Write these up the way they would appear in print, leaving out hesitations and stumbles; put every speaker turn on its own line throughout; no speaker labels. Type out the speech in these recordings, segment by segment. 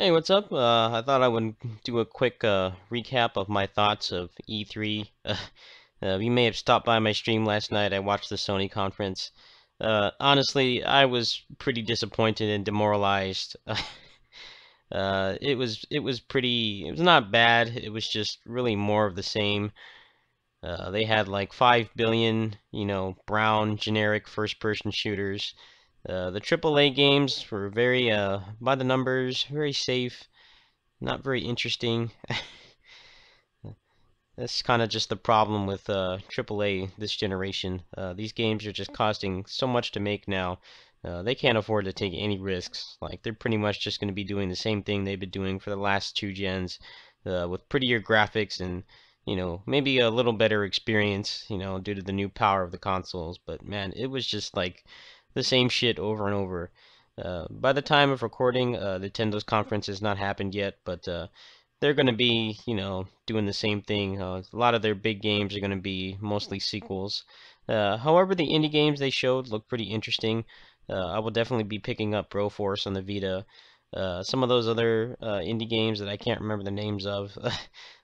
Hey, what's up? I thought I would do a quick recap of my thoughts of E3. You may have stopped by my stream last night. I watched the Sony conference. Honestly, I was pretty disappointed and demoralized. It was not bad. It was just really more of the same. They had like 5 billion, brown generic first-person shooters. The AAA games were very by the numbers, very safe. Not very interesting. That's kind of just the problem with AAA this generation. These games are just costing so much to make now. They can't afford to take any risks. Like they're pretty much just going to be doing the same thing they've been doing for the last two gens, with prettier graphics and maybe a little better experience, due to the new power of the consoles. But man, it was just like the same shit over and over. By the time of recording, Nintendo's conference has not happened yet, but they're going to be, doing the same thing. A lot of their big games are going to be mostly sequels. However, the indie games they showed look pretty interesting. I will definitely be picking up Broforce on the Vita. Some of those other indie games that I can't remember the names of,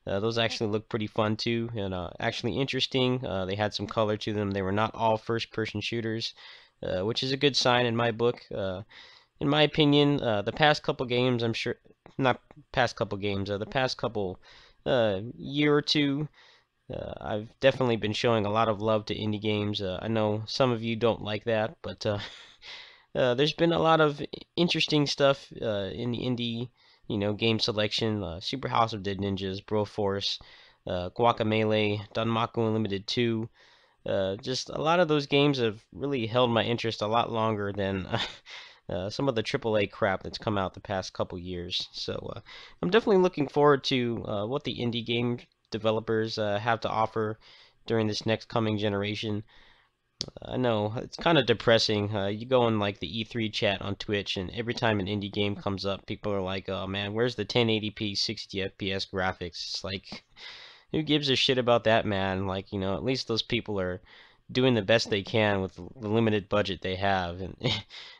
those actually look pretty fun too, and actually interesting. They had some color to them. They were not all first-person shooters, which is a good sign in my book. In my opinion, the past couple games, I'm sure, not past couple games, the past couple year or two, I've definitely been showing a lot of love to indie games. I know some of you don't like that, but there's been a lot of interesting stuff in the indie, game selection. Super House of Dead Ninjas, Broforce, Guacamelee, Danmaku Unlimited 2. Just a lot of those games have really held my interest a lot longer than some of the AAA crap that's come out the past couple years. So I'm definitely looking forward to what the indie game developers have to offer during this next coming generation. I know it's kind of depressing. You go in like the E3 chat on Twitch, and every time an indie game comes up, people are like, "Oh man, where's the 1080p 60 FPS graphics?" It's like, who gives a shit about that, man? Like, at least those people are doing the best they can with the limited budget they have, and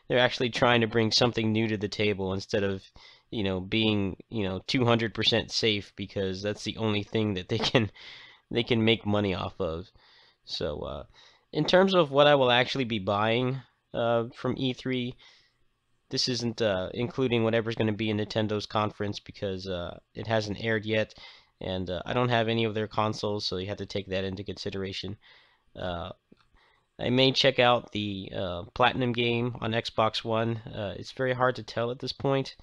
they're actually trying to bring something new to the table instead of, being, 200% safe because that's the only thing that they can make money off of. So, in terms of what I will actually be buying from E3, this isn't including whatever's going to be in Nintendo's conference because it hasn't aired yet, and I don't have any of their consoles, so you have to take that into consideration. Uh, I may check out the Platinum game on Xbox One. It's very hard to tell at this point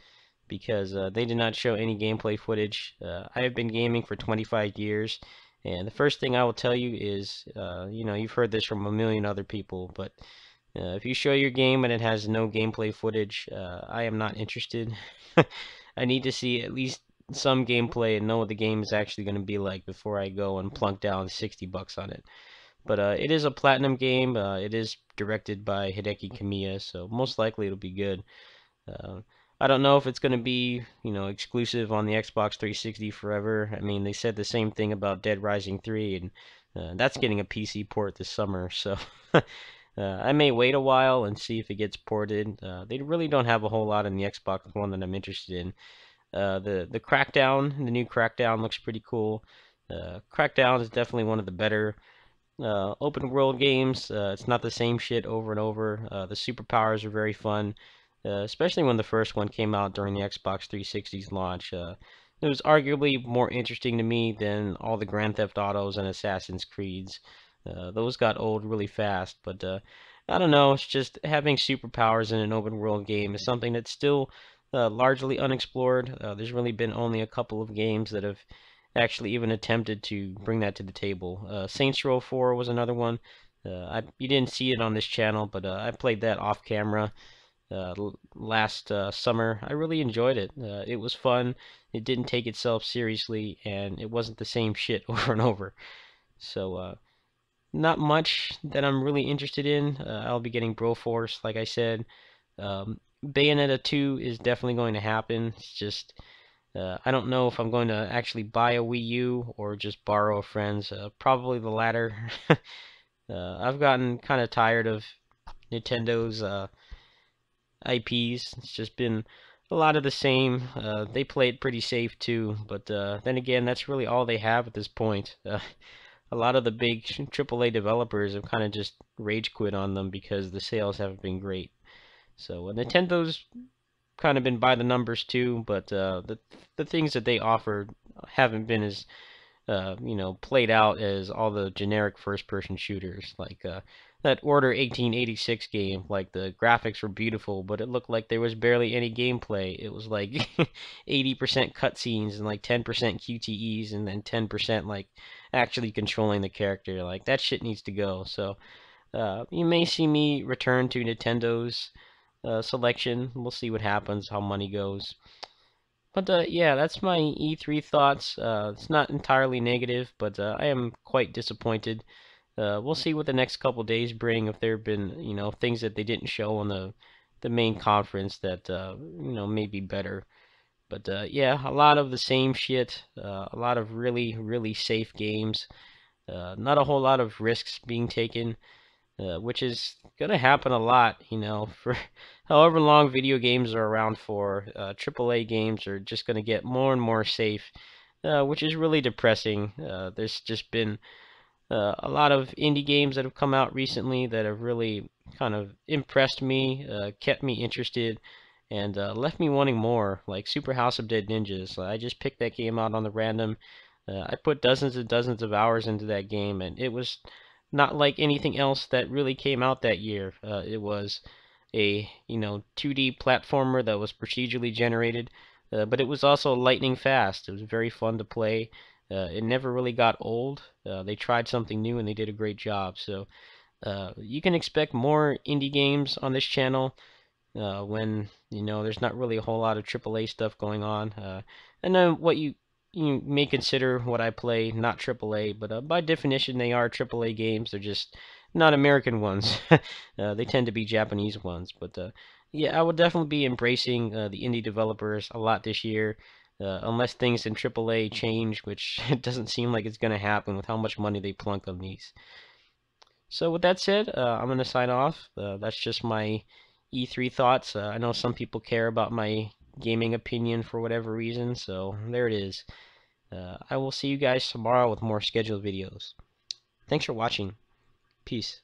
because they did not show any gameplay footage. I have been gaming for 25 years, and the first thing I will tell you is, you've heard this from a million other people, but if you show your game and it has no gameplay footage, I am not interested. I need to see at least some gameplay and know what the game is actually going to be like before I go and plunk down $60 on it. But it is a Platinum game. It is directed by Hideki Kamiya, so most likely it'll be good. Uh, I don't know if it's going to be, exclusive on the Xbox 360 forever. I mean, they said the same thing about Dead Rising 3, and that's getting a PC port this summer, so I may wait a while and see if it gets ported. They really don't have a whole lot in the Xbox One that I'm interested in. The Crackdown, the new Crackdown looks pretty cool. Crackdown is definitely one of the better open world games. It's not the same shit over and over. The superpowers are very fun, especially when the first one came out during the Xbox 360's launch. It was arguably more interesting to me than all the Grand Theft Autos and Assassin's Creeds. Those got old really fast, but I don't know. It's just having superpowers in an open world game is something that's still largely unexplored. There's really been only a couple of games that have actually even attempted to bring that to the table. Saints Row 4 was another one. You didn't see it on this channel, but I played that off camera last summer. I really enjoyed it. It was fun. It didn't take itself seriously, and it wasn't the same shit over and over. So, not much that I'm really interested in. I'll be getting Broforce, like I said. Bayonetta 2 is definitely going to happen. It's just I don't know if I'm going to actually buy a Wii U or just borrow a friend's. Probably the latter. I've gotten kind of tired of Nintendo's IPs. It's just been a lot of the same. They play it pretty safe too, but then again, that's really all they have at this point. A lot of the big AAA developers have kind of just rage quit on them because the sales haven't been great. So Nintendo's kind of been by the numbers too, but the things that they offer haven't been as played out as all the generic first-person shooters. Like that Order 1886 game, like the graphics were beautiful, but it looked like there was barely any gameplay. It was like 80% cutscenes and like 10% QTEs and then 10% like actually controlling the character. Like that shit needs to go. So you may see me return to Nintendo's selection. We'll see what happens, how money goes. But yeah, that's my E3 thoughts. It's not entirely negative, but I am quite disappointed. We'll see what the next couple days bring. If there have been, things that they didn't show on the main conference that may be better. But yeah, a lot of the same shit. A lot of really, really safe games. Not a whole lot of risks being taken. Which is gonna happen a lot, for however long video games are around for. AAA games are just gonna get more and more safe, which is really depressing. There's just been a lot of indie games that have come out recently that have really kind of impressed me, kept me interested, and left me wanting more, like Super House of Dead Ninjas. I just picked that game out on the random. I put dozens and dozens of hours into that game, and it was not like anything else that really came out that year. It was a 2D platformer that was procedurally generated, but it was also lightning fast. It was very fun to play. It never really got old. They tried something new and they did a great job. So you can expect more indie games on this channel when there's not really a whole lot of AAA stuff going on. And then what you may consider what I play not AAA, but by definition they are AAA games. They're just not American ones. They tend to be Japanese ones. But yeah, I will definitely be embracing the indie developers a lot this year, unless things in AAA change, which it doesn't seem like it's going to happen with how much money they plunk on these. So with that said, I'm going to sign off. That's just my E3 thoughts. I know some people care about my gaming opinion for whatever reason, so there it is. I will see you guys tomorrow with more scheduled videos. Thanks for watching. Peace.